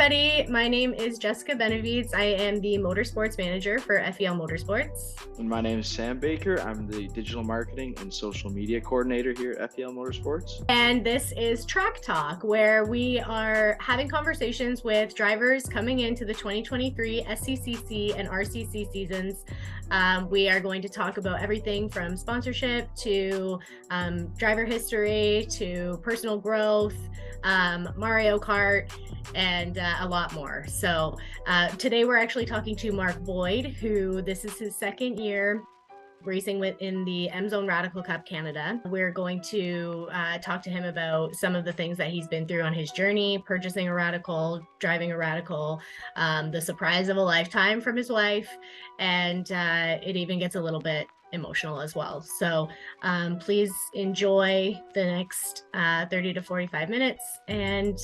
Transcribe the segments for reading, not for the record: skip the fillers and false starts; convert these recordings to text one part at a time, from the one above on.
everybody. My name is Jessica Benavides. I am the Motorsports Manager for FEL Motorsports. And my name is Sam Baker. I'm the Digital Marketing and Social Media Coordinator here at FEL Motorsports. And this is Track Talk, where we are having conversations with drivers coming into the 2023 SCCC and RCC seasons. We are going to talk about everything from sponsorship to driver history to personal growth, Mario Kart, and a lot more. So today we're actually talking to Mark Boyd, who this is his second year racing in the M Zone Radical Cup Canada. We're going to talk to him about some of the things that he's been through on his journey, purchasing a Radical, driving a Radical, the surprise of a lifetime from his wife, and it even gets a little bit emotional as well. So please enjoy the next 30 to 45 minutes, and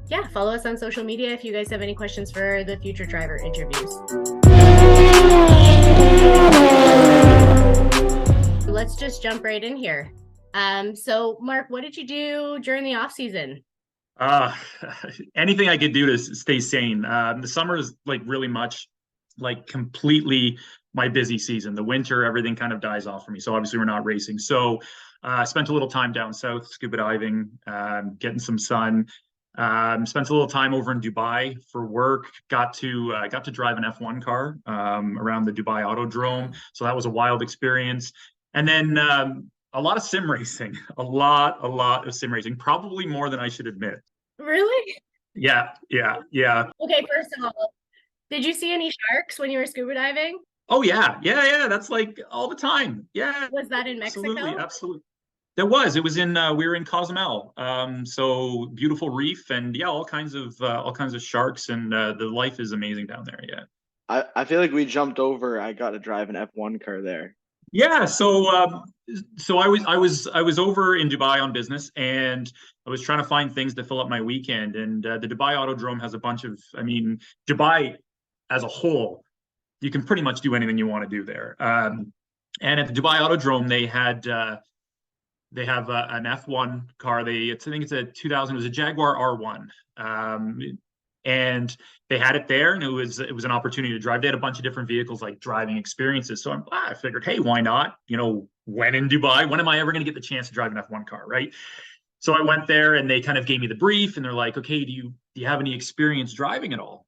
yeah, follow us on social media if you guys have any questions for the future driver interviews. Let's just jump right in here. So Mark, what did you do during the off season? Anything I could do to stay sane. The summer is like really much like completely my busy season. The winter, everything kind of dies off for me. So obviously we're not racing. So I spent a little time down south, scuba diving, getting some sun. Spent a little time over in Dubai for work. Got to drive an F1 car around the Dubai Autodrome. So that was a wild experience. And then a lot of sim racing, a lot of sim racing, probably more than I should admit. Really? Yeah. Okay, first of all, did you see any sharks when you were scuba diving? Oh yeah. That's like all the time. Yeah. Was that in Mexico? Absolutely. There was. It was in. We were in Cozumel. So beautiful reef, and yeah, all kinds of sharks, and the life is amazing down there. Yeah. I feel like we jumped over. I got to drive an F1 car there. Yeah. So I was over in Dubai on business, and I was trying to find things to fill up my weekend. And the Dubai Autodrome has a bunch of. I mean, Dubai as a whole, you can pretty much do anything you want to do there. And at the Dubai Autodrome, they have an F1 car. I think it's a 2000. It was a Jaguar R1, and they had it there, and it was an opportunity to drive. They had a bunch of different vehicles, like driving experiences. So I figured, hey, why not? You know, when in Dubai, when am I ever going to get the chance to drive an F1 car, right? So I went there, and they kind of gave me the brief, and they're like, okay, do you have any experience driving at all?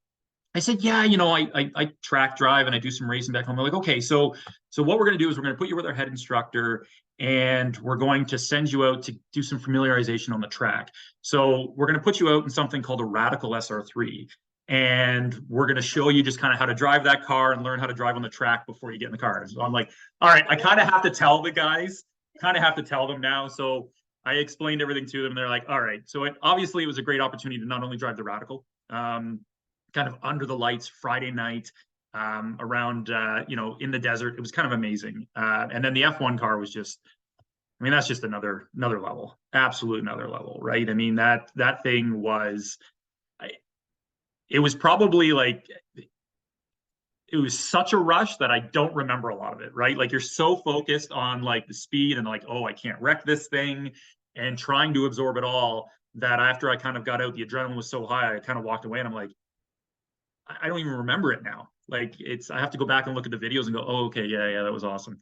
I said, yeah, you know, I track drive and I do some racing back home. They're like, okay, so what we're going to do is we're going to put you with our head instructor, and we're going to send you out to do some familiarization on the track. So we're going to put you out in something called a Radical SR3, and we're going to show you just kind of how to drive that car and learn how to drive on the track before you get in the car. So I'm like, all right, I kind of have to tell the guys, now. So I explained everything to them, and they're like, all right. So obviously it was a great opportunity to not only drive the Radical, kind of under the lights Friday night, around in the desert. It was kind of amazing. And then the F1 car was just, I mean, that's just another level, absolute another level, right? I mean, that thing was, it was probably like, it was such a rush that I don't remember a lot of it, right? Like, you're so focused on like the speed and like, oh, I can't wreck this thing, and trying to absorb it all, that after I kind of got out, the adrenaline was so high, I kind of walked away, and I'm like, I don't even remember it now. Like, I have to go back and look at the videos and go, oh, okay, yeah, that was awesome.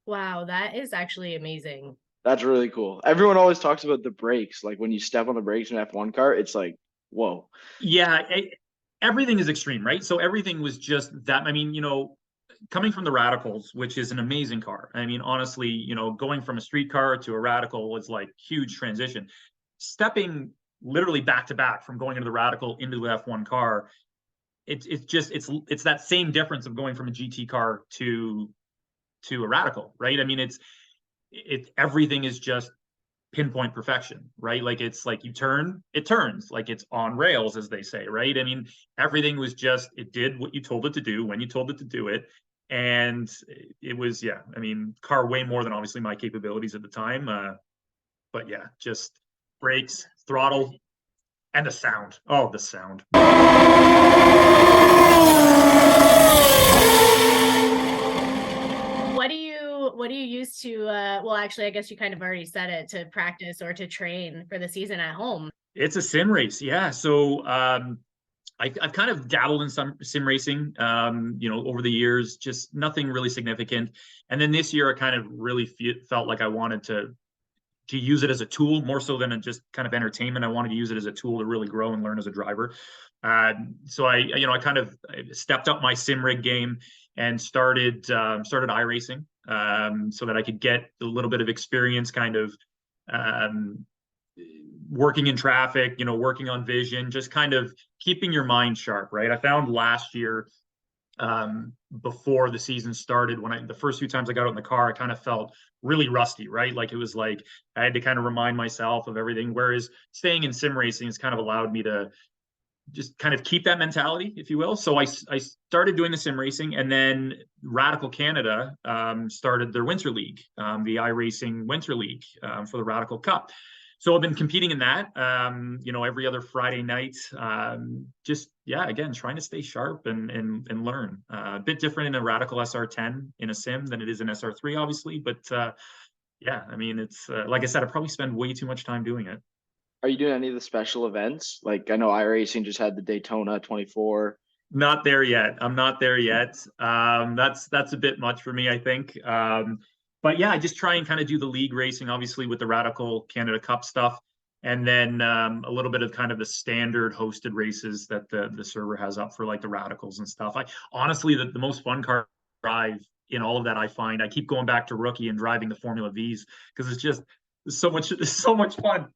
Wow, that is actually amazing. That's really cool. Everyone always talks about the brakes. Like, when you step on the brakes in an F1 car, it's like, whoa. Yeah, everything is extreme, right? So everything was just that. I mean, you know, coming from the Radicals, which is an amazing car. I mean, honestly, you know, going from a street car to a Radical was like huge transition. Stepping literally back to back from going into the Radical into the F1 car, it's that same difference of going from a GT car to a Radical, right? I mean, it's everything is just pinpoint perfection, right? Like, it's like you turn, it turns, like it's on rails, as they say, right? I mean, everything was just, it did what you told it to do when you told it to do it. And it was, yeah, I mean, car way more than obviously my capabilities at the time. But yeah, just brakes, throttle, and the sound. Oh, the sound. What do you use to well, actually, I guess you kind of already said it, to practice or to train for the season at home? It's a sim race, yeah. So I've kind of dabbled in some sim racing, over the years, just nothing really significant. And then this year, I kind of really felt like I wanted to use it as a tool more so than just kind of entertainment. I wanted to use it as a tool to really grow and learn as a driver. So I kind of stepped up my sim rig game and started iRacing, so that I could get a little bit of experience, kind of working in traffic, working on vision, just kind of keeping your mind sharp, right? I found last year, before the season started, the first few times I got out in the car, I kind of felt really rusty, right? Like it was like I had to kind of remind myself of everything. Whereas staying in sim racing has kind of allowed me to just kind of keep that mentality, if you will. So I started doing the sim racing, and then Radical Canada started their Winter League, the iRacing Winter League, for the Radical Cup. So I've been competing in that, every other Friday night. Again, trying to stay sharp and learn. A bit different in a Radical SR10 in a sim than it is in SR3, obviously. But it's like I said, I probably spend way too much time doing it. Are you doing any of the special events? Like I know iRacing just had the Daytona 24. Not there yet. I'm not there yet. That's a bit much for me, I think. But yeah, I just try and kind of do the league racing, obviously with the Radical Canada Cup stuff, and then a little bit of kind of the standard hosted races that the server has up for, like the Radicals and stuff. I honestly, the most fun car drive in all of that, I find, I keep going back to rookie and driving the Formula Vs, because it's so much fun.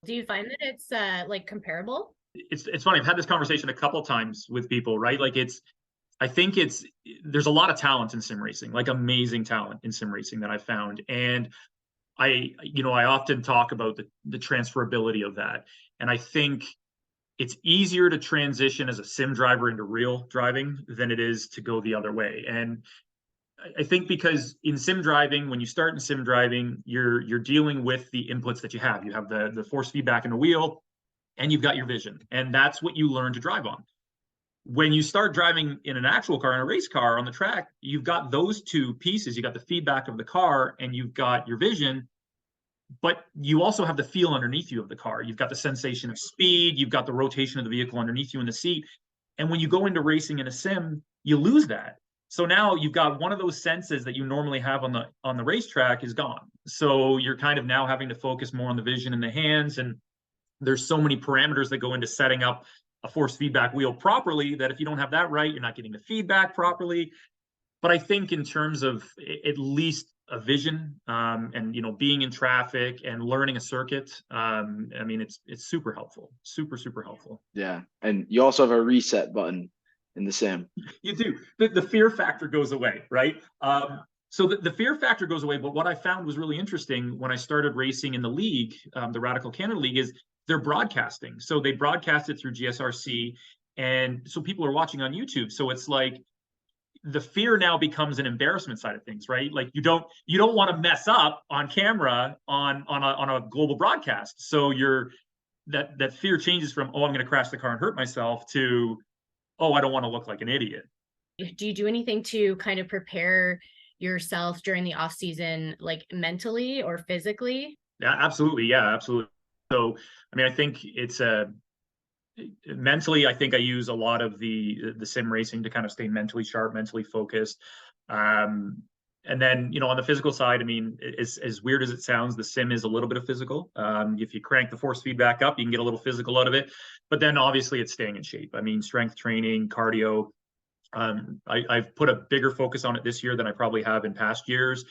Do you find that it's like comparable? It's funny. I've had this conversation a couple times with people, right? Like there's a lot of talent in sim racing, like amazing talent in sim racing that I found. And I often talk about the transferability of that. And I think it's easier to transition as a sim driver into real driving than it is to go the other way. And I think because in sim driving, when you start in sim driving, you're dealing with the inputs that you have. You have the force feedback in the wheel, and you've got your vision, and that's what you learn to drive on. When you start driving in an actual car, in a race car on the track, you've got those two pieces. You got the feedback of the car, and you've got your vision, but you also have the feel underneath you of the car. You've got the sensation of speed. You've got the rotation of the vehicle underneath you in the seat. And when you go into racing in a sim, you lose that. So now you've got one of those senses that you normally have on the racetrack is gone. So you're kind of now having to focus more on the vision in the hands. And there's so many parameters that go into setting up a force feedback wheel properly that if you don't have that right, you're not getting the feedback properly. But I think in terms of at least a vision, and being in traffic and learning a circuit, it's super helpful, super helpful. Yeah, and you also have a reset button in the sim. You do. The fear factor goes away, right? So the fear factor goes away. But what I found was really interesting when I started racing in the league, the Radical Canada League, is they're broadcasting. So they broadcast it through GSRC, and so people are watching on YouTube. So it's like the fear now becomes an embarrassment side of things, right? Like you don't want to mess up on camera on a global broadcast. So that fear changes from, oh, I'm going to crash the car and hurt myself, to, oh, I don't want to look like an idiot. Do you do anything to kind of prepare yourself during the off season, like mentally or physically? Yeah, absolutely. Yeah, absolutely. So, I think it's mentally, I think I use a lot of the sim racing to kind of stay mentally sharp, mentally focused. And then, on the physical side, as weird as it sounds, the sim is a little bit of physical. If you crank the force feedback up, you can get a little physical out of it. But then obviously it's staying in shape. Strength training, cardio. I've put a bigger focus on it this year than I probably have in past years,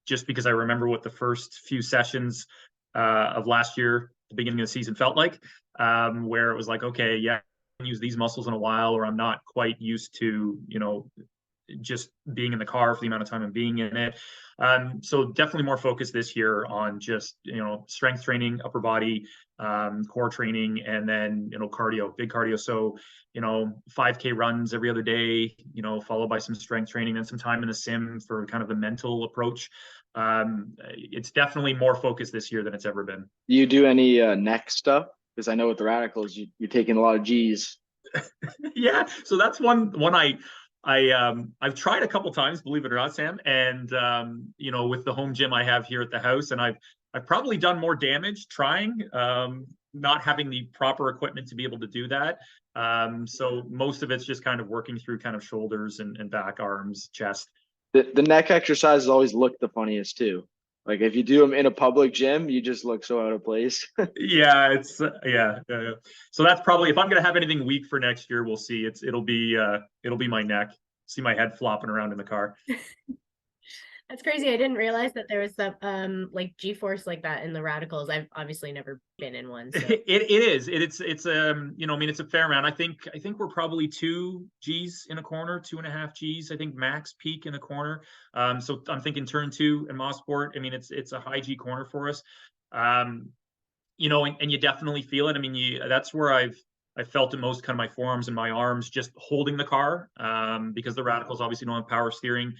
just because I remember what the first few sessions of last year, the beginning of the season, felt like, where it was like, okay, yeah, I haven't used these muscles in a while, or I'm not quite used to, just being in the car for the amount of time I'm being in it. So definitely more focus this year on just, strength training, upper body, core training, and then, cardio, big cardio. So, 5K runs every other day, followed by some strength training and some time in the sim for kind of the mental approach. It's definitely more focused this year than it's ever been. Do you do any neck stuff? Because I know with the Radicals, you're taking a lot of G's. Yeah, so that's one I've tried a couple times, believe it or not, Sam. And with the home gym I have here at the house, and I've probably done more damage trying not having the proper equipment to be able to do that. So most of it's just kind of working through kind of shoulders and back, arms, chest. The neck exercises always look the funniest too. Like if you do them in a public gym, you just look so out of place. Yeah, it's yeah. So that's probably, if I'm gonna have anything weak for next year, we'll see. It'll be my neck. See my head flopping around in the car. That's crazy. I didn't realize that there was that like G-force like that in the radicals. I've obviously never been in one. So. It is. It's you know, I mean, it's a fair amount. I think we're probably 2 Gs in a corner, 2.5 Gs, I think max peak in a corner. So I'm thinking turn 2 in Motorsport. I mean, it's a high G corner for us. You know, and you definitely feel it. I mean, that's where I felt it most, kind of my forearms and my arms just holding the car, because the radicals obviously don't have power steering.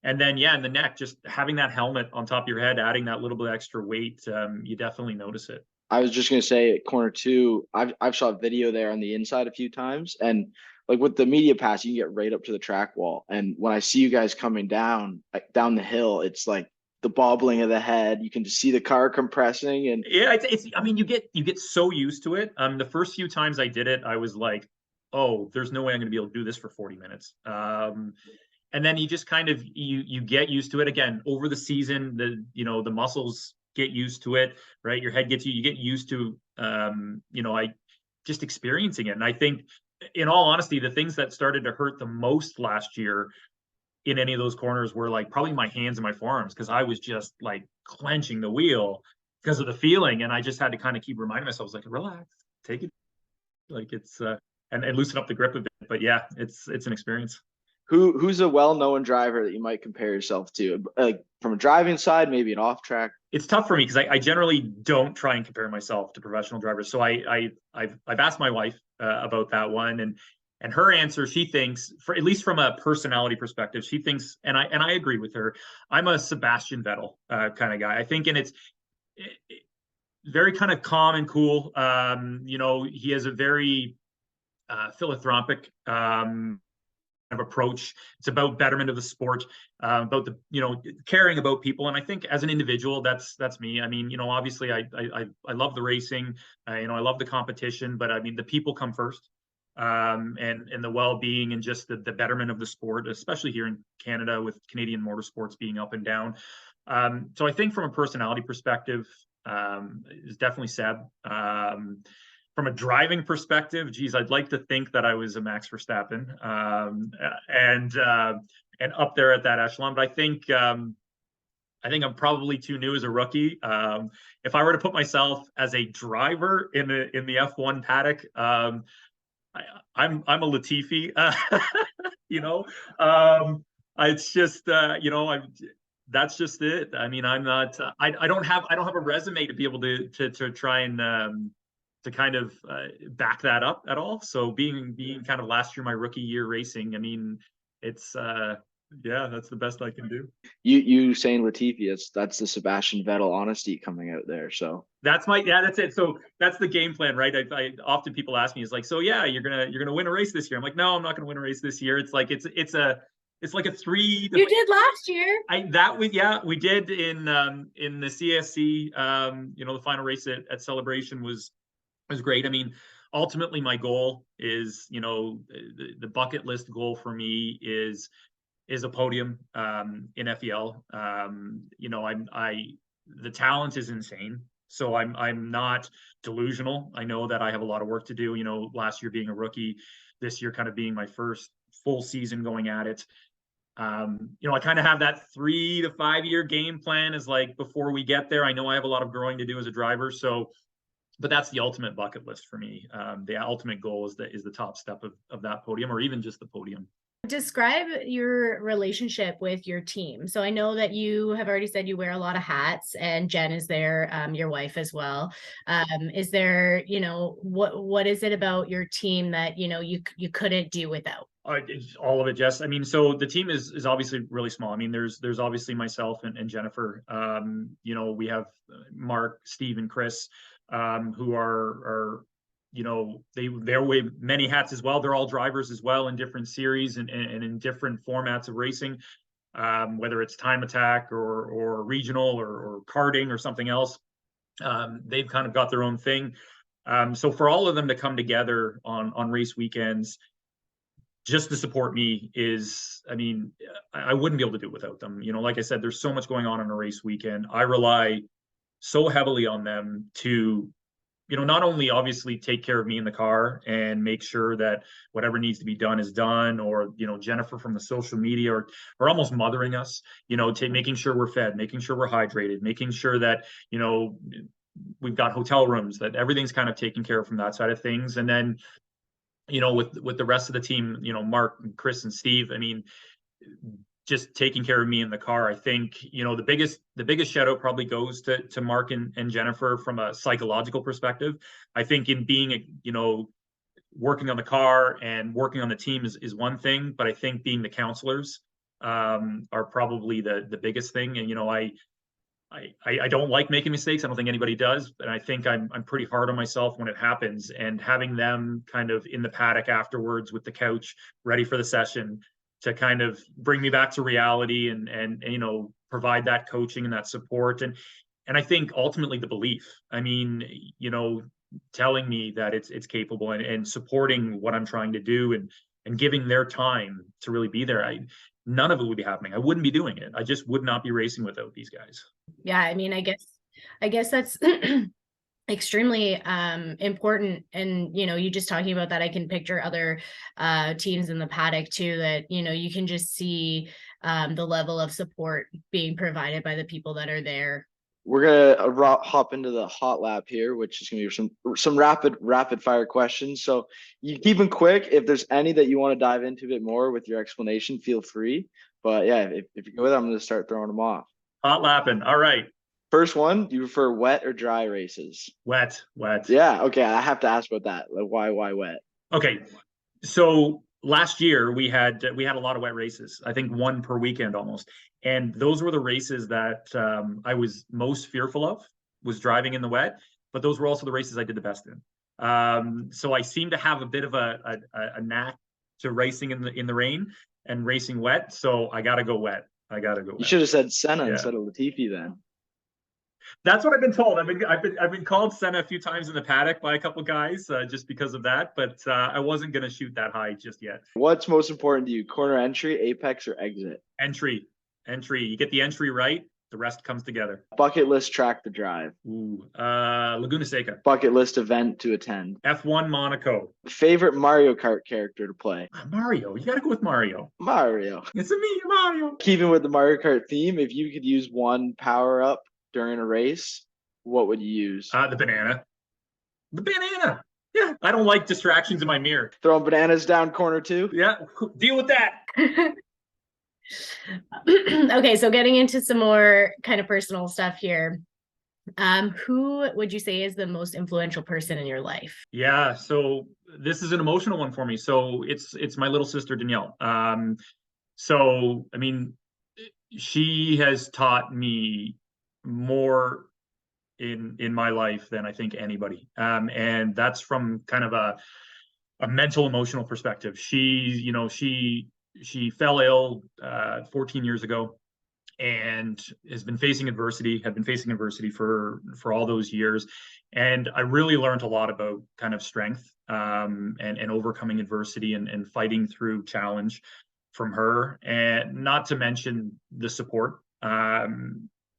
And then, yeah, in the neck, just having that helmet on top of your head, adding that little bit extra weight, you definitely notice it. I was just gonna say at corner 2, I've shot video there on the inside a few times, and like with the media pass, you can get right up to the track wall. And when I see you guys coming down, like down the hill, it's like the bobbling of the head. You can just see the car compressing, and yeah, it's I mean, you get so used to it. The first few times I did it, I was like, oh, there's no way I'm gonna be able to do this for 40 minutes. And then you just kind of you get used to it. Again, over the season, the muscles get used to it, right? Your head you get used to I just experiencing it. And I think, in all honesty, the things that started to hurt the most last year in any of those corners were like probably my hands and my forearms, because I was just like clenching the wheel because of the feeling. And I just had to kind of keep reminding myself, like, relax, take it, like it's and loosen up the grip a bit. But yeah, it's an experience. who's a well-known driver that you might compare yourself to, like from a driving side, maybe an off track? It's tough for me because I generally don't try and compare myself to professional drivers. So I've asked my wife about that one, and her answer, she thinks, for at least from a personality perspective, she thinks, and I agree with her, I'm a Sebastian Vettel kind of guy. I think, and it's very kind of calm and cool. He has a very philanthropic approach. It's about betterment of the sport, about the caring about people. And I think as an individual, that's me. I mean, obviously I love the racing, I love the competition, but I mean the people come first, and the well-being and just the betterment of the sport, especially here in Canada with Canadian motorsports being up and down. So I think from a personality perspective, is definitely Seb. From a driving perspective, geez, I'd like to think that I was a Max Verstappen, and up there at that echelon. But I think I'm probably too new as a rookie. If I were to put myself as a driver in the F1 paddock, I'm a Latifi. It's just that's just it. I mean, I'm not. I don't have a resume to be able to try and to kind of back that up at all. So being kind of last year, my rookie year racing, I mean, it's that's the best I can do. You saying Latifi, that's the Sebastian Vettel honesty coming out there. So that's it. So that's the game plan, right? I often people ask me, is like, so yeah, you're gonna win a race this year. I'm like, no, I'm not gonna win a race this year. It's like it's like a 3. You did last year. We did in the CSC. The final race at Celebration was great. I mean, ultimately my goal is, the bucket list goal for me is a podium in FEL. The talent is insane. So I'm not delusional. I know that I have a lot of work to do, last year being a rookie, this year kind of being my first full season going at it. I kind of have that 3 to 5 year game plan, is like, before we get there, I know I have a lot of growing to do as a driver. So, but that's the ultimate bucket list for me. The ultimate goal is the top step of that podium, or even just the podium. Describe your relationship with your team. So I know that you have already said you wear a lot of hats, and Jen is there, your wife as well. Is there, what is it about your team that, you couldn't do without? All of it, Jess. I mean, so the team is obviously really small. I mean, there's obviously myself and Jennifer. We have Mark, Steve, and Chris, who are they wear many hats as well. They're all drivers as well in different series and in different formats of racing, whether it's time attack or regional or karting or something else. They've kind of got their own thing. So for all of them to come together on race weekends just to support me is, I mean, I wouldn't be able to do it without them. You know, like I said, there's so much going on a race weekend. I rely so heavily on them to, you know, not only obviously take care of me in the car and make sure that whatever needs to be done is done, or, you know, Jennifer from the social media or almost mothering us, you know, making sure we're fed, making sure we're hydrated, making sure that, you know, we've got hotel rooms, that everything's kind of taken care of from that side of things. And then, you know, with the rest of the team, you know, Mark and Chris and Steve, I mean, just taking care of me in the car. I think, you know, the biggest shout out probably goes to Mark and Jennifer from a psychological perspective. I think in being you know, working on the car and working on the team is one thing, but I think being the counselors are probably the biggest thing. And, you know, I don't like making mistakes. I don't think anybody does, but I think I'm pretty hard on myself when it happens. And having them kind of in the paddock afterwards with the couch ready for the session to kind of bring me back to reality and you know, provide that coaching and that support and I think ultimately the belief. I mean, you know, telling me that it's capable and supporting what I'm trying to do and giving their time to really be there. None of it would be happening. I wouldn't be doing it. I just would not be racing without these guys. Yeah, I mean, I guess that's extremely important. And, you know, you just talking about that, I can picture other teams in the paddock too, that, you know, you can just see the level of support being provided by the people that are there. We're gonna hop into the hot lap here, which is gonna be some rapid fire questions. So you keep them quick. If there's any that you want to dive into a bit more with your explanation, feel free. But yeah, if you go with it, I'm gonna start throwing them off. Hot lapping. All right. First one, do you prefer wet or dry races? Wet. Yeah, okay. I have to ask about that. Like, why wet? Okay. So last year we had a lot of wet races. I think one per weekend almost. And those were the races that I was most fearful of, was driving in the wet. But those were also the races I did the best in. So I seem to have a bit of a knack to racing in the rain and racing wet. So I got to go wet. You should have said Senna instead of Latifi then. That's what I've been told. I've been called Senna a few times in the paddock by a couple of guys just because of that, but I wasn't going to shoot that high just yet. What's most important to you, corner entry, apex, or exit? Entry. You get the entry right, the rest comes together. Bucket list track to drive. Ooh, Laguna Seca. Bucket list event to attend. F1 Monaco. Favorite Mario Kart character to play. Mario. You got to go with Mario. It's me, Mario. Keeping with the Mario Kart theme, if you could use one power up during a race, what would you use? The banana. Yeah, I don't like distractions in my mirror. Throwing bananas down corner 2? Yeah, deal with that. Okay, so getting into some more kind of personal stuff here. Who would you say is the most influential person in your life? Yeah, so this is an emotional one for me. So it's my little sister Danielle. So I mean, she has taught me more in my life than I think anybody. And that's from kind of a mental, emotional perspective. She fell ill 14 years ago and had been facing adversity for all those years. And I really learned a lot about kind of strength and overcoming adversity and fighting through challenge from her, and not to mention the support.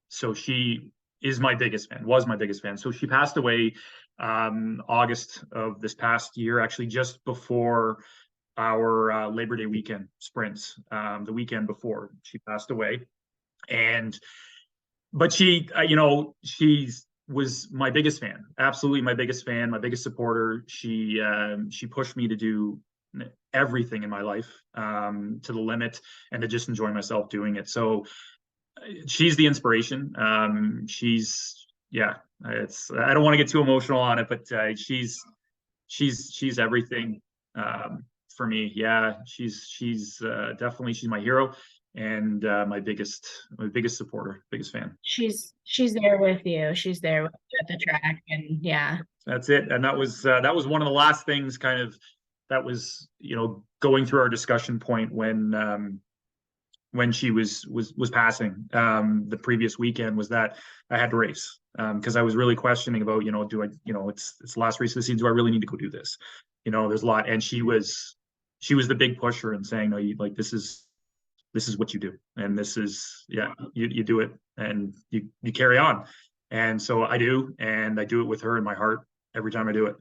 So she was my biggest fan. So she passed away August of this past year, actually just before our Labor Day weekend sprints, the weekend before she passed away. But she was my biggest fan, absolutely my biggest fan, my biggest supporter. She pushed me to do everything in my life to the limit and to just enjoy myself doing it. So she's the inspiration. I don't want to get too emotional on it, but she's everything for me. Yeah, she's definitely, she's my hero and my biggest supporter, biggest fan. She's there with you. She's there with you at the track, and yeah. That's it. And that was one of the last things kind of that was, you know, going through our discussion point when when she was passing the previous weekend was that I had to race, because I was really questioning about, do I, it's the last race of the season, do I really need to go do this? There's a lot, and she was the big pusher and saying, no, this is what you do, and this is, you do it, and you carry on. And so I do, and I do it with her in my heart every time I do it.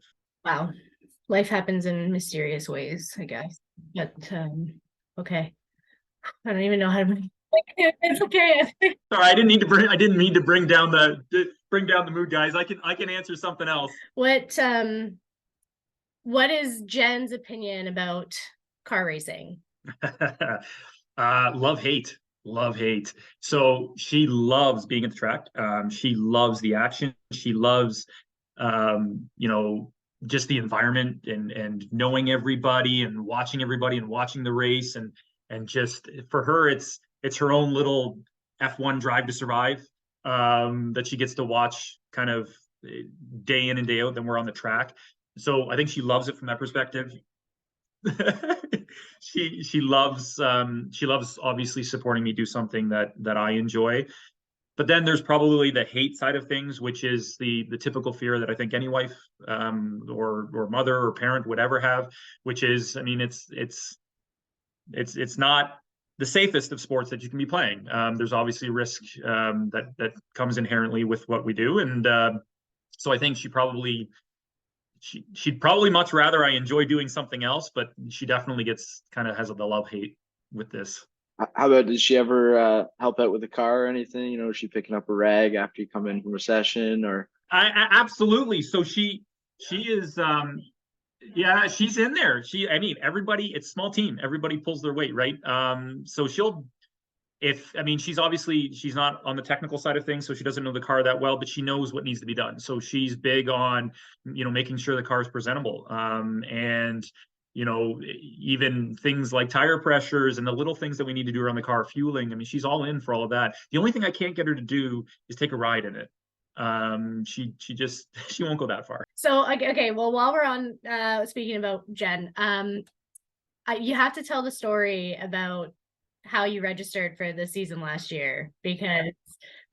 Wow. Life happens in mysterious ways, I guess. But okay. I don't even know how to. It's okay. Sorry, I didn't mean to bring down the mood, guys. I can answer something else. What is Jen's opinion about car racing? Love, hate. So she loves being at the track. She loves the action. She loves just the environment and knowing everybody and watching the race, and just for her it's her own little F1 Drive to Survive that she gets to watch kind of day in and day out. Then we're on the track, so I think she loves it from that perspective. she loves obviously supporting me do something that I enjoy. But then there's probably the hate side of things, which is the typical fear that I think any wife or mother or parent would ever have, which is, I mean, it's not the safest of sports that you can be playing. There's obviously risk that comes inherently with what we do, and so I think she'd probably much rather I enjoy doing something else, but she definitely has the love-hate with this. How about, did she ever help out with the car or anything? Is she picking up a rag after you come in from a session, or? Absolutely. So she is, she's in there. Everybody, it's a small team. Everybody pulls their weight, right? So she's not on the technical side of things, so she doesn't know the car that well, but she knows what needs to be done. So she's big on, making sure the car is presentable. And even things like tire pressures and the little things that we need to do around the car, fueling. I mean, she's all in for all of that. The only thing I can't get her to do is take a ride in it. She won't go that far. So, okay. Well, while we're on, speaking about Jen, you have to tell the story about how you registered for the season last year, because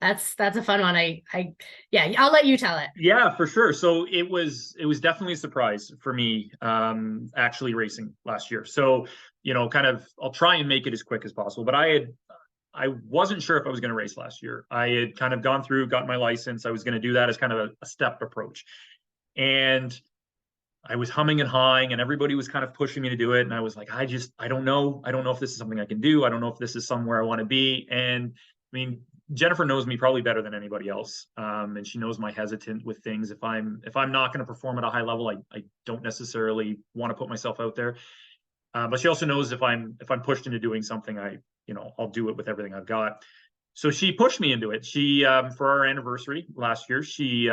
that's a fun one. I'll let you tell it. Yeah, for sure. So it was definitely a surprise for me, actually racing last year. So, I'll try and make it as quick as possible, but I wasn't sure if I was going to race last year. I had kind of gone through, got my license. I was going to do that as kind of a step approach. And I was humming and hawing, and everybody was kind of pushing me to do it. And I was like, I don't know. I don't know if this is something I can do. I don't know if this is somewhere I want to be. And I mean, Jennifer knows me probably better than anybody else. And she knows my hesitant with things. If I'm not going to perform at a high level, I don't necessarily want to put myself out there. But she also knows if I'm pushed into doing something, I'll do it with everything I've got. So she pushed me into it. She, for our anniversary last year, she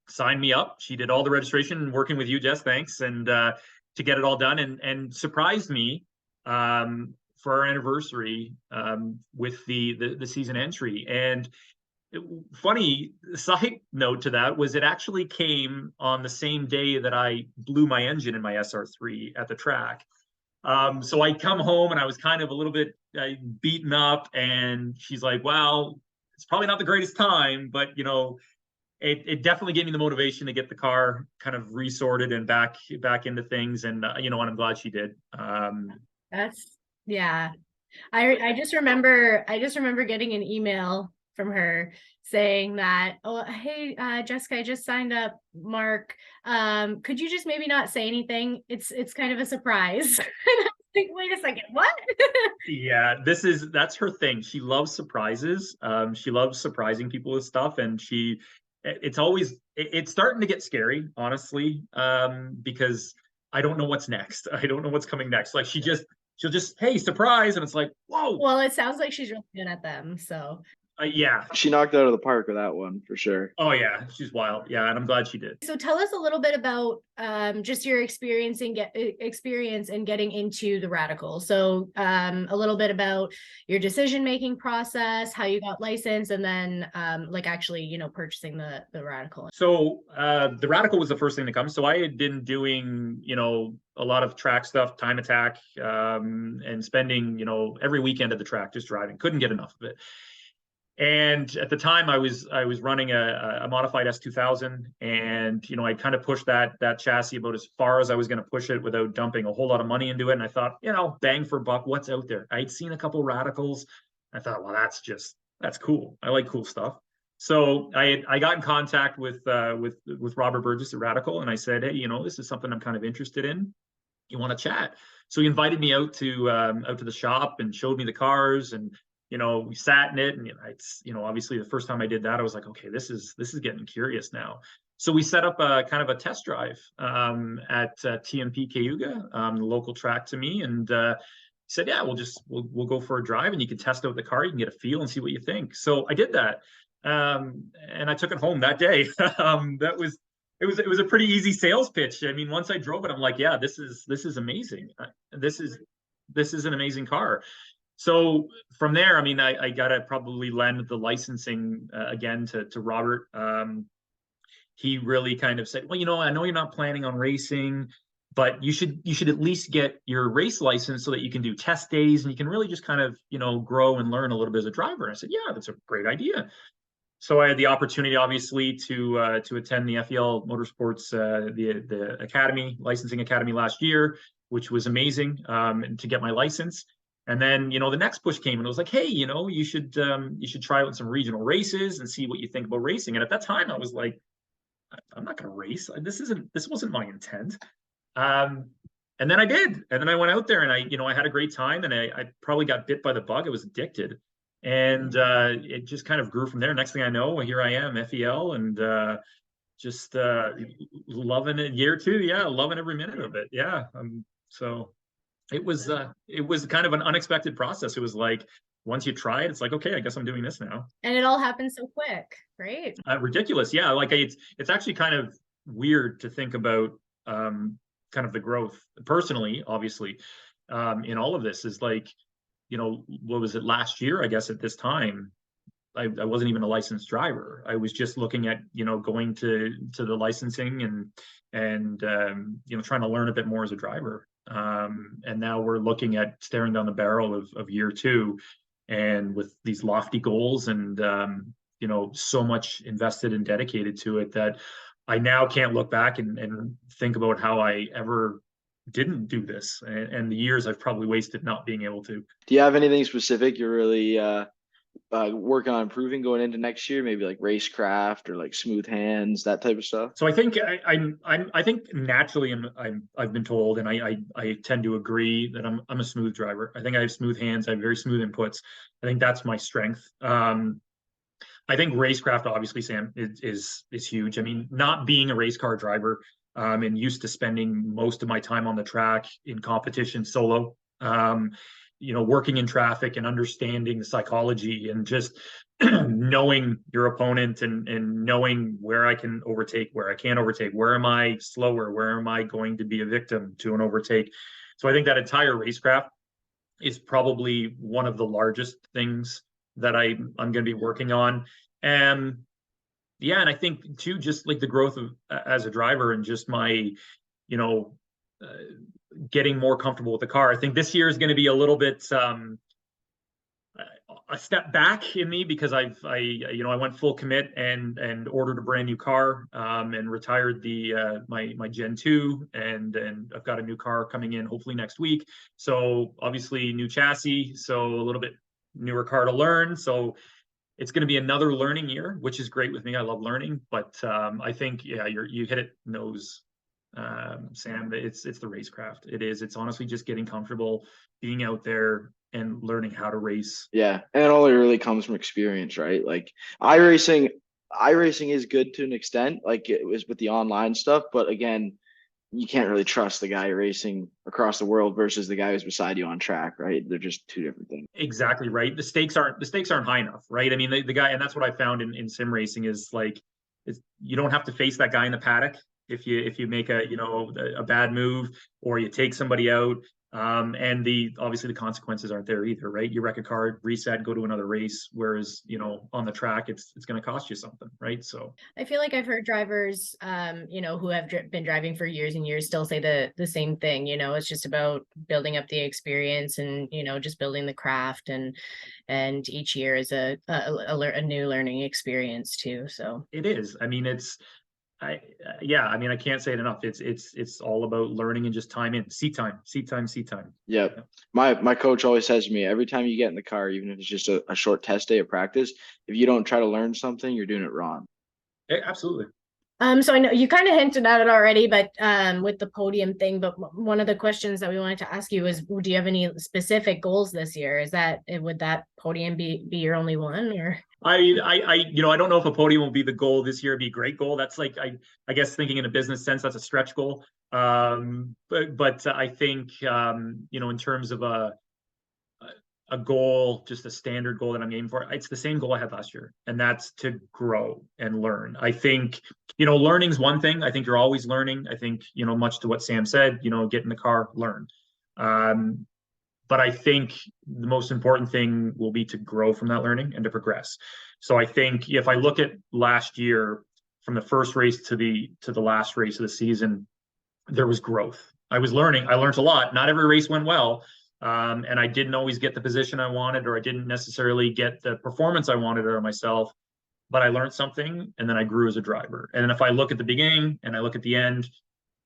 signed me up. She did all the registration, working with you, Jess, thanks, and to get it all done, and surprised me for our anniversary with the season entry. And funny side note to that was it actually came on the same day that I blew my engine in my SR3 at the track. So I come home and I was kind of a little bit beaten up, and she's like, well, it's probably not the greatest time, but it definitely gave me the motivation to get the car kind of resorted and back into things. And and I'm glad she did. I just remember getting an email from her saying that, oh, hey, Jessica, I just signed up Mark. Could you just maybe not say anything? It's kind of a surprise. And I was like, wait a second, what? Yeah, that's her thing. She loves surprises. She loves surprising people with stuff, and it's starting to get scary, honestly, because I don't know what's next. I don't know what's coming next. Like she'll just, hey, surprise, and it's like, whoa. Well, it sounds like she's really good at them, so. Yeah. She knocked it out of the park with that one for sure. Oh yeah, she's wild. Yeah, and I'm glad she did. So tell us a little bit about just your experience in getting into the Radical. So a little bit about your decision-making process, how you got licensed, and then like actually, you know, purchasing the Radical. So the Radical was the first thing to come. So I had been doing, you know, a lot of track stuff, time attack, and spending, you know, every weekend at the track just driving. Couldn't get enough of it. And at the time, I was running a modified S2000, and you know I kind of pushed that chassis about as far as I was going to push it without dumping a whole lot of money into it. And I thought, you know, bang for buck, what's out there? I'd seen a couple Radicals. I thought, well, that's cool. I like cool stuff. So I got in contact with Robert Burgess at Radical, and I said, hey, you know, this is something I'm kind of interested in. You want to chat? So he invited me out to the shop and showed me the cars, and you know, we sat in it, and it's, you know, obviously the first time I did that, I was like, okay, this is getting curious now. So we set up a kind of a test drive at TMP Cayuga, the local track to me, and he said, yeah, we'll go for a drive, and you can test out the car, you can get a feel and see what you think. So I did that, and I took it home that day. It was a pretty easy sales pitch. I mean, once I drove it, I'm like, yeah, this is amazing. This is an amazing car. So from there, I mean, I got to probably lend the licensing again to Robert. He really kind of said, well, you know, I know you're not planning on racing, but you should at least get your race license so that you can do test days and you can really just kind of, you know, grow and learn a little bit as a driver. And I said, yeah, that's a great idea. So I had the opportunity, obviously, to attend the FEL Motorsports, the academy, licensing academy last year, which was amazing, and to get my license. And then, you know, the next push came and it was like, hey, you know, you should try out some regional races and see what you think about racing. And at that time, I was like, I'm not going to race. This wasn't my intent. And then I did. And then I went out there and I had a great time, and I probably got bit by the bug. I was addicted. And it just kind of grew from there. Next thing I know, here I am, FEL, and just loving it. Year two, yeah, loving every minute of it. Yeah. So it was kind of an unexpected process. It was like, once you try it, it's like, okay, I guess I'm doing this now. And it all happened so quick, right? Ridiculous. Yeah. Like it's actually kind of weird to think about kind of the growth personally, obviously, in all of this is like, you know, what was it last year? I guess at this time, I wasn't even a licensed driver. I was just looking at, you know, going to the licensing and you know, trying to learn a bit more as a driver. And now we're looking at staring down the barrel of year two, and with these lofty goals and you know, so much invested and dedicated to it that I now can't look back and think about how I ever didn't do this and the years I've probably wasted not being able to. Do you have anything specific you're really working on improving going into next year? Maybe like racecraft or like smooth hands, that type of stuff. So I think I think naturally I've been told, and I tend to agree that I'm a smooth driver. I think I have smooth hands. I have very smooth inputs. I think that's my strength. I think racecraft, obviously, Sam, is huge. I mean, not being a race car driver, and used to spending most of my time on the track in competition solo, you know, working in traffic and understanding the psychology and just knowing your opponent and knowing where I can overtake, where I can't overtake, where am I slower, where am I going to be a victim to an overtake. So I think that entire racecraft is probably one of the largest things that I'm going to be working on. And yeah, and I think too, just like the growth of as a driver and just my, you know, getting more comfortable with the car. I think this year is going to be a little bit a step back in me because I went full commit and ordered a brand new car, and retired my Gen 2, and I've got a new car coming in hopefully next week. So obviously new chassis, so a little bit newer car to learn. So it's going to be another learning year, which is great with me. I love learning, but I think, yeah, you hit it nose, Sam. It's the racecraft. It's honestly just getting comfortable being out there and learning how to race. Yeah, and it all really comes from experience, right? Like iRacing is good to an extent, like it was with the online stuff, but again, you can't really trust the guy racing across the world versus the guy who's beside you on track, right? They're just two different things. Exactly right. The stakes aren't high enough, right? I mean, the guy, and that's what I found in sim racing is like, you don't have to face that guy in the paddock if you make a bad move or you take somebody out. And obviously the consequences aren't there either, right? You wreck a car, reset, go to another race. Whereas, on the track, it's going to cost you something, right? So I feel like I've heard drivers, who have been driving for years and years still say the same thing. It's just about building up the experience and, just building the craft, and each year is a new learning experience too. So it is. I mean, I can't say it enough. It's all about learning and just time in, seat time. Yeah. My coach always says to me, every time you get in the car, even if it's just a short test day of practice, if you don't try to learn something, you're doing it wrong. Absolutely. So I know you kind of hinted at it already, but with the podium thing, but one of the questions that we wanted to ask you is, do you have any specific goals this year? Would that podium be your only one, or? I don't know if a podium will be the goal this year. It'd be a great goal. That's like, I guess thinking in a business sense, that's a stretch goal. But I think, in terms of a goal, just a standard goal that I'm aiming for, it's the same goal I had last year, and that's to grow and learn. I think, learning's one thing. I think you're always learning. I think, much to what Sam said, get in the car, learn. But I think the most important thing will be to grow from that learning and to progress. So I think if I look at last year, from the first race to the last race of the season, there was growth. I was learning. I learned a lot. Not every race went well. And I didn't always get the position I wanted, or I didn't necessarily get the performance I wanted out of myself, but I learned something, and then I grew as a driver. And then if I look at the beginning and I look at the end,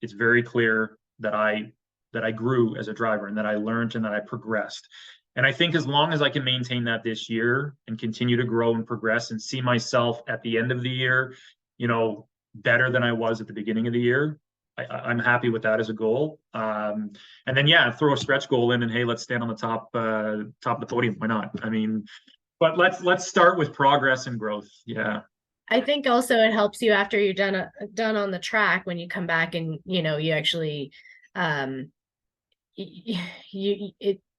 it's very clear that I grew as a driver, and that I learned, and that I progressed. And I think as long as I can maintain that this year and continue to grow and progress and see myself at the end of the year, better than I was at the beginning of the year, I'm happy with that as a goal. And then, throw a stretch goal in, and hey, let's stand on the top of the podium. Why not? I mean, but let's start with progress and growth. Yeah. I think also it helps you after you're done on the track, when you come back and, you actually,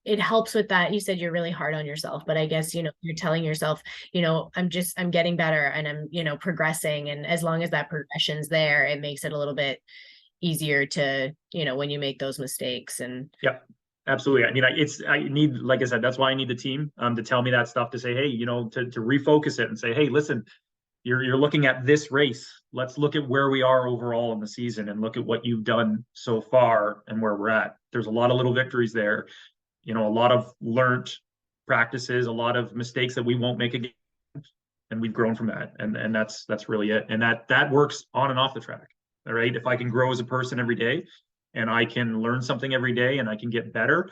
it helps with that. You said you're really hard on yourself, but I guess, you're telling yourself, I'm getting better, and I'm, progressing. And as long as that progression's there, it makes it a little bit easier to, when you make those mistakes. And absolutely. I mean, I need, like I said, that's why I need the team to tell me that stuff, to say, hey, to refocus it and say, hey, listen, you're looking at this race. Let's look at where we are overall in the season, and look at what you've done so far and where we're at. There's a lot of little victories there, a lot of learned practices, a lot of mistakes that we won't make again, and we've grown from that. And that's really it. And that works on and off the track. All right. If I can grow as a person every day, and I can learn something every day, and I can get better,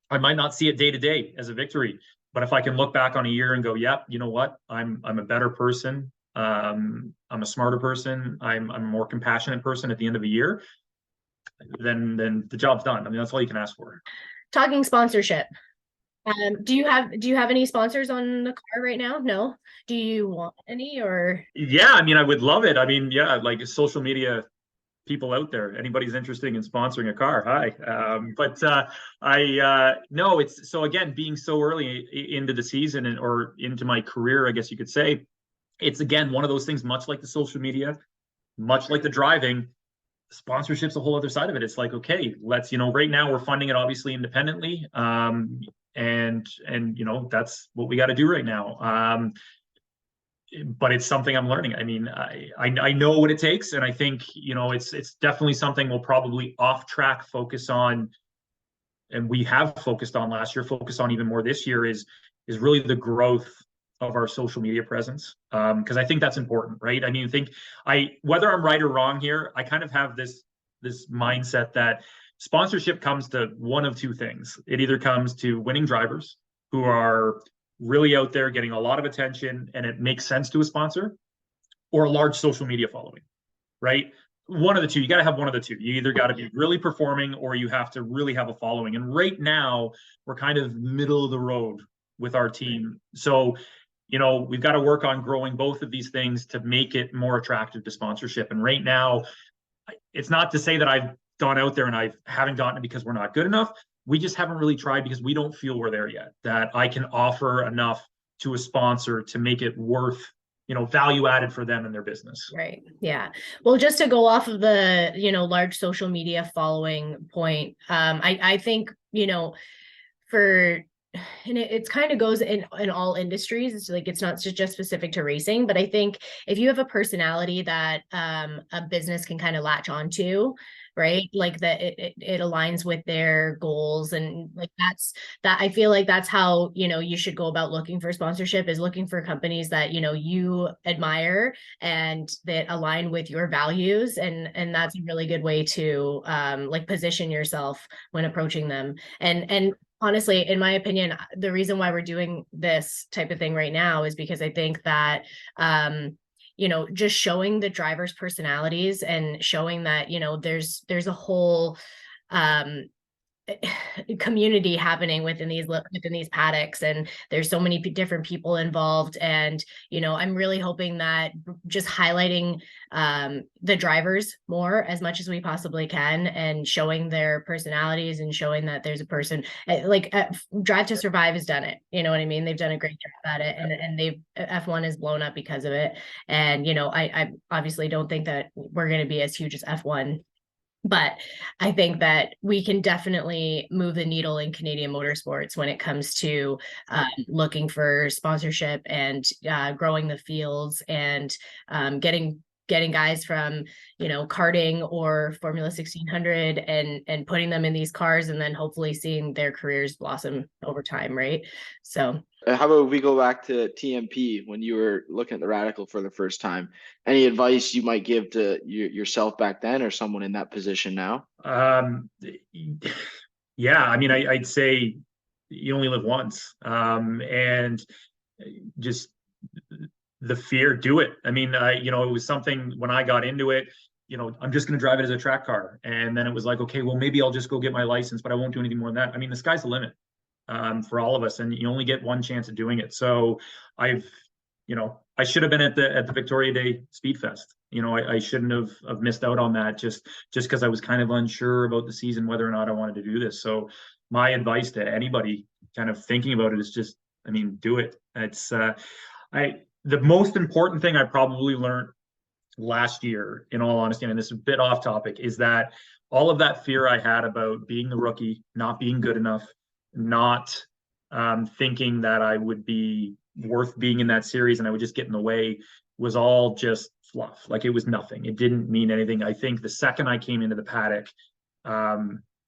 I might not see it day to day as a victory, but if I can look back on a year and go, yep, you know what? I'm a better person. I'm a smarter person. I'm a more compassionate person at the end of a year, then the job's done. I mean, that's all you can ask for. Talking sponsorship. Do you have any sponsors on the car right now? No. Do you want any, or? Yeah, I mean, I would love it. I mean, like social media people out there, anybody's interested in sponsoring a car, hi. No, it's, so again, being so early into the season, or into my career, I guess you could say, it's again one of those things, much like the social media, much like the driving, sponsorship's a whole other side of it. It's like, okay, let's, right now we're funding it obviously independently, and that's what we got to do right now. But it's something I'm learning. I mean, I know what it takes, and I think it's definitely something we'll probably off track focus on, and we have focused on last year, focus on even more this year, is really the growth of our social media presence, because I think that's important, right? I mean, whether I'm right or wrong here, I kind of have this mindset that sponsorship comes to one of two things. It either comes to winning drivers who are really out there getting a lot of attention and it makes sense to a sponsor, or a large social media following, right? One of the two. You got to have one of the two. You either got to be really performing, or you have to really have a following. And right now we're kind of middle of the road with our team. So, we've got to work on growing both of these things to make it more attractive to sponsorship. And right now, it's not to say that I've gone out there and I haven't gotten it because we're not good enough. We just haven't really tried because we don't feel we're there yet, that I can offer enough to a sponsor to make it worth, value added for them and their business. Right. Yeah. Well, just to go off of the, large social media following point, I think, for, and it's kind of goes in all industries. It's like, it's not just specific to racing, but I think if you have a personality that a business can kind of latch onto, right, like that it aligns with their goals, and like that I feel like that's how you should go about looking for sponsorship, is looking for companies that you admire and that align with your values, and that's a really good way to like position yourself when approaching them. And honestly, in my opinion, the reason why we're doing this type of thing right now is because I think that just showing the drivers' personalities and showing that there's a whole community happening within these paddocks, and there's so many different people involved, and I'm really hoping that just highlighting the drivers more as much as we possibly can, and showing their personalities, and showing that there's a person like Drive to Survive has done it, you know what I mean? They've done a great job at it, and they've F1 has blown up because of it. And I obviously don't think that we're going to be as huge as F1, but I think that we can definitely move the needle in Canadian motorsports when it comes to looking for sponsorship and growing the fields, and getting guys from karting or Formula 1600 and putting them in these cars, and then hopefully seeing their careers blossom over time, right? So how about we go back to TMP when you were looking at the Radical for the first time? Any advice you might give to yourself back then, or someone in that position now? Yeah, I mean, I'd say you only live once, and just the fear, do it. I mean, it was something when I got into it, I'm just going to drive it as a track car. And then it was like, okay, well, maybe I'll just go get my license, but I won't do anything more than that. I mean, the sky's the limit for all of us, and you only get one chance at doing it. So I should have been at the Victoria Day Speed Fest. I shouldn't have missed out on that just because I was kind of unsure about the season, whether or not I wanted to do this. So my advice to anybody kind of thinking about it is just, do it. It's the most important thing I probably learned last year, in all honesty, and this is a bit off topic, is that all of that fear I had about being the rookie, not being good enough, not thinking that I would be worth being in that series and I would just get in the way, was all just fluff. Like, it was nothing. It didn't mean anything. I think the second I came into the paddock,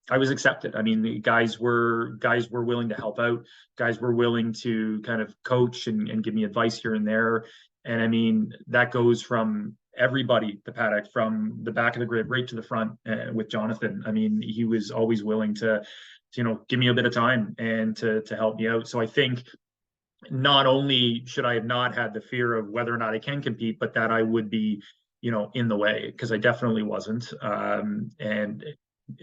I was accepted. I mean, the guys were willing to help out. Guys were willing to kind of coach and give me advice here and there. And I mean, that goes from everybody, the paddock, from the back of the grid right to the front with Jonathan. I mean, he was always willing to give me a bit of time and to help me out. So I think not only should I have not had the fear of whether or not I can compete, but that I would be, in the way, because I definitely wasn't. And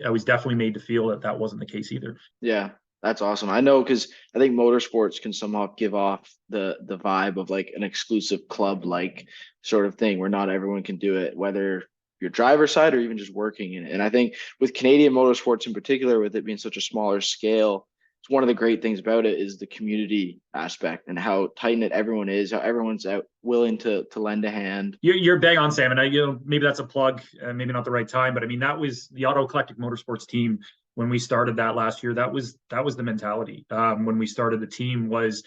I was definitely made to feel that wasn't the case either. Yeah, that's awesome. I know, because I think motorsports can somehow give off the vibe of like an exclusive club like sort of thing, where not everyone can do it, whether you're driver side or even just working in it. And I think with Canadian motorsports in particular, with it being such a smaller scale, it's one of the great things about it is the community aspect and how tight knit everyone is, how everyone's out willing to lend a hand. You're bang on, Sam, and maybe that's a plug, maybe not the right time, but I mean, that was the Eclectic Motorsports team when we started that last year. That was the mentality when we started the team. Was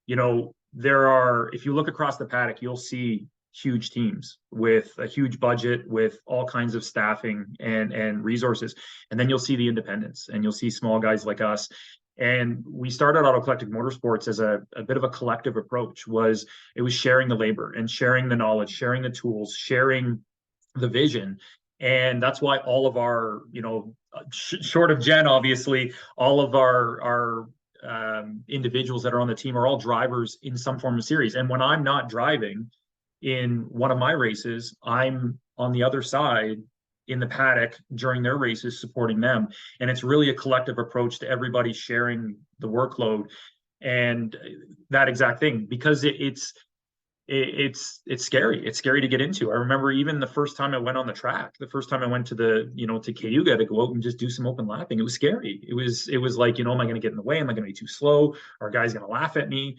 if you look across the paddock, you'll see huge teams with a huge budget, with all kinds of staffing and resources, and then you'll see the independents, and you'll see small guys like us. And we started out Eclectic Motorsports as a bit of a collective approach. It was sharing the labor and sharing the knowledge, sharing the tools, sharing the vision. And that's why all of our, short of Jen, obviously, all of our individuals that are on the team are all drivers in some form of series. And when I'm not driving in one of my races, I'm on the other side in the paddock during their races, supporting them. And it's really a collective approach to everybody sharing the workload and that exact thing, because it's it's scary. It's scary to get into. I remember even the first time I went on the track, the first time I went to to Cayuga to go out and just do some open lapping, it was scary. It was like, am I going to get in the way? Am I going to be too slow? Are guys going to laugh at me?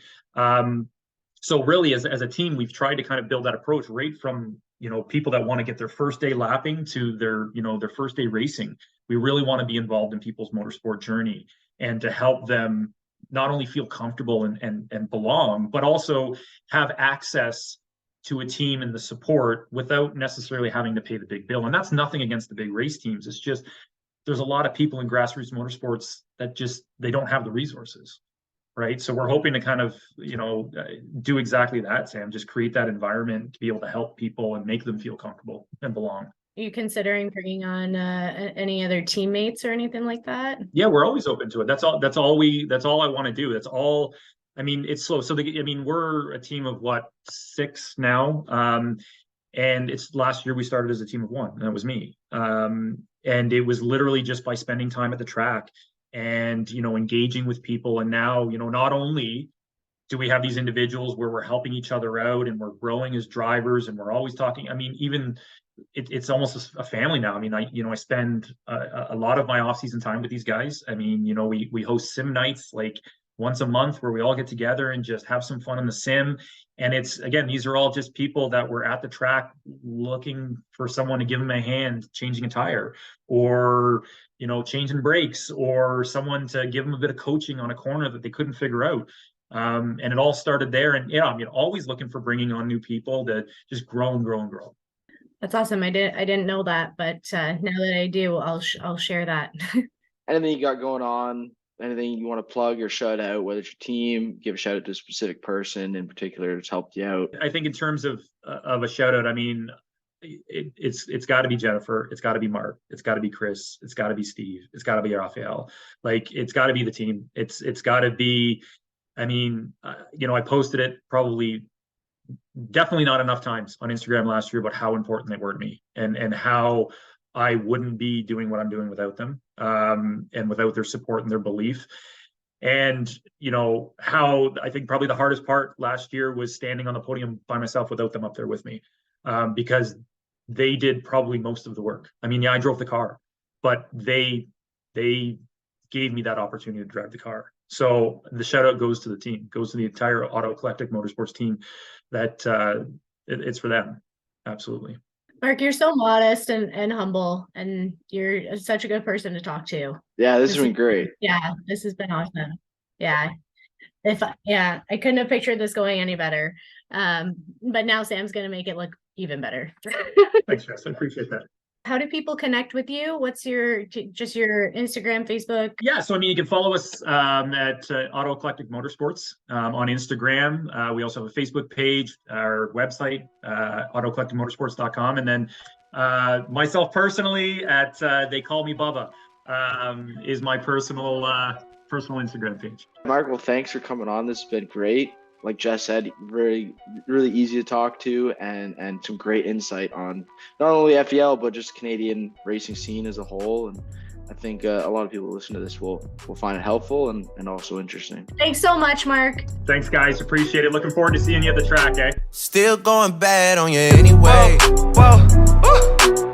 So really, as a team, we've tried to kind of build that approach right from, people that want to get their first day lapping to their first day racing. We really want to be involved in people's motorsport journey and to help them not only feel comfortable and belong, but also have access to a team and the support without necessarily having to pay the big bill. And that's nothing against the big race teams. It's just, there's a lot of people in grassroots motorsports that they don't have the resources, right? So we're hoping to kind of, do exactly that, Sam, just create that environment to be able to help people and make them feel comfortable and belong. Are you considering bringing on any other teammates or anything like that? Yeah, we're always open to it. That's all I want to do. That's all. I mean, it's slow. So we're a team of 6 now. And it's last year we started as a team of 1, and that was me. And it was literally just by spending time at the track and, engaging with people. And now, not only do we have these individuals where we're helping each other out and we're growing as drivers and we're always talking. I mean, even it's almost a family now. I mean, I spend a lot of my off-season time with these guys. I mean, we host sim nights like once a month where we all get together and just have some fun in the sim. And these are all just people that were at the track looking for someone to give them a hand changing a tire, or changing brakes, or someone to give them a bit of coaching on a corner that they couldn't figure out. And it all started there. And always looking for bringing on new people to just grow and grow and grow. That's awesome. I didn't know that, but now that I do, I'll share that. Anything you got going on? Anything you want to plug or shout out? Whether it's your team, give a shout out to a specific person in particular that's helped you out. I think in terms of a shout out, I mean, it's got to be Jennifer, it's got to be Mark, it's got to be Chris, it's got to be Steve, it's got to be Raphael. Like, it's got to be the team. It's got to be. I mean, I posted it definitely not enough times on Instagram last year about how important they were to me and how I wouldn't be doing what I'm doing without them, and without their support and their belief. And, how I think probably the hardest part last year was standing on the podium by myself without them up there with me, because they did probably most of the work. I mean, I drove the car, but they gave me that opportunity to drive the car. So the shout out goes to the team, goes to the entire Eclectic Motorsports team, that it's for them. Absolutely. Mark, you're so modest and humble, and you're such a good person to talk to. Yeah, this has been great. Yeah, this has been awesome. Yeah. I couldn't have pictured this going any better. But now Sam's going to make it look even better. Thanks, Jess. I appreciate that. How do people connect with you? What's your Instagram, Facebook? Yeah, so you can follow us at Eclectic Motorsports on Instagram. We also have a Facebook page, our website, autocollecticmotorsports.com, and then myself personally at They Call Me Bubba is my personal Instagram page. Mark, well, thanks for coming on. This has been great. Like Jess said, really, really easy to talk to, and some great insight on not only FEL, but just Canadian racing scene as a whole. And I think a lot of people who listen to this will find it helpful and also interesting. Thanks so much, Mark. Thanks, guys. Appreciate it. Looking forward to seeing you at the track, eh? Still going bad on you anyway. Whoa,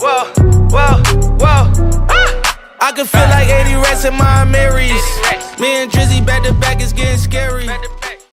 whoa, whoa, whoa. I can feel like 80 rats in my Marys. Me and Drizzy back to back is getting scary.